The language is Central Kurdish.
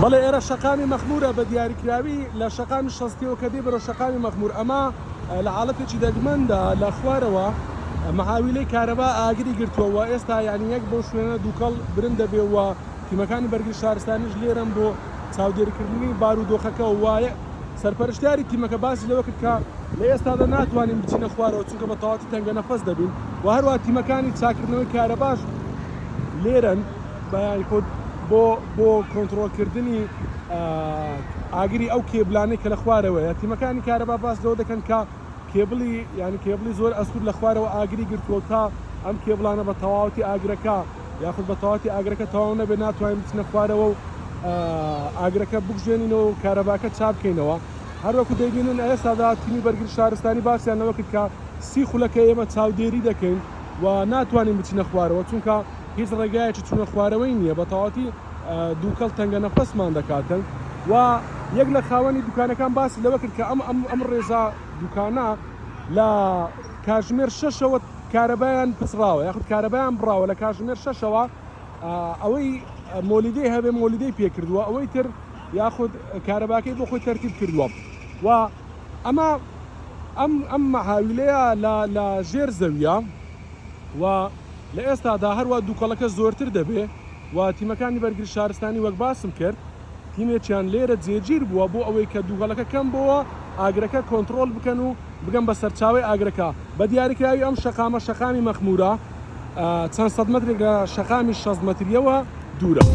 بەڵێ ئێرە شەقامی مەخمورە بە دیاریکراوی لە شەقامی شەستیەوە کە دێ بەرەو شەقامی مەخمور ئەمە لە حاڵەتێکی دەگمەندا لە خوارەوە مەحاویلەی کارەبا ئاگری گرتووە ئێستا یعنی یەک بۆ شوێنە دووکەڵ برن دەبێەوە تیمەکانی بەرگری شارستانیش لێرەن بۆ چاودێریکردنی بارودۆخەکە وایە سەرپەرشتیاری تیمەکە باسی لەوە کرد کە لە ئێستادا ناتوانین بچینە خوارەوە چونکە بە تەواوی تەنگە نەفەس دەبین و هەروە تیمەکانی چاکردنەوەی کارەباش لێرن بەیانی خۆ بۆ کۆنتڕۆلکردنی ئاگری ئەو کێبلانەی کە لە خوارەوەیە تیمەکانی کارەبا باس لەوە دەکەن کە کێبڵی ینی کێبڵی زۆر ئەسوور لە خوارەوە ئاگری گرتووە تا ئەم کێبلانە بە تەواوەتی ئاگرەکە یاخود بە تەواوەتی ئاگرەکە تەواو نەبێت ناتوانین بچنە خوارەوە و ئاگرەکە بگژێنینەوە و کارەباکە چاپ بکەینەوە هەروەکو دەبینن ئێستادا تیمی بەرگری شارستانی باسییانەوە کرد کە سی خولەکە ئێمە چاودێری دەکەین و ناتوانین بچینە خوارەوە چونکە هیچ ڕێگایەکی چونە خوارەوەی نییە بە تەواوەتی دووکەڵ تەنگە نەفەسمان دەکاتن و یەک لە خاوەنی دوکانەکان باسی لەوە کرد کە ئەم ڕێزا دوکانە لە کاتژمێر 6ەوە کارەبایان پسراوە یاخود کارەبایان بڕاوە لە کاتژمێر 6ەوە ئەوەی مۆلیدەی هەبێ مۆلیدەی پێکردووە ئەوەی تر یاخود کارەباکەی بۆ خۆی تەرتیب کردووە و ئەمە ئەم مەحاویلەیە لە ژێر زەویە و لە ئێستادا هەروە دووکەڵەکە زۆرتر دەبێ و تیمەکانی بەرگری شارستانی وەک باسم کرد تیمێکیان لێرە جێگیر بووە بۆ ئەوەی کە دووگەڵەکە کەم بووە ئاگرەکە کۆنتڕۆل بکەن و بگەن بە سەرچاوی ئاگرەکە بە دیاریکراوی ئەم شەقامە شەقامی مەخمورە چەند سەد مەترێک لە شەقامی 600 مەتریەوە دوورە.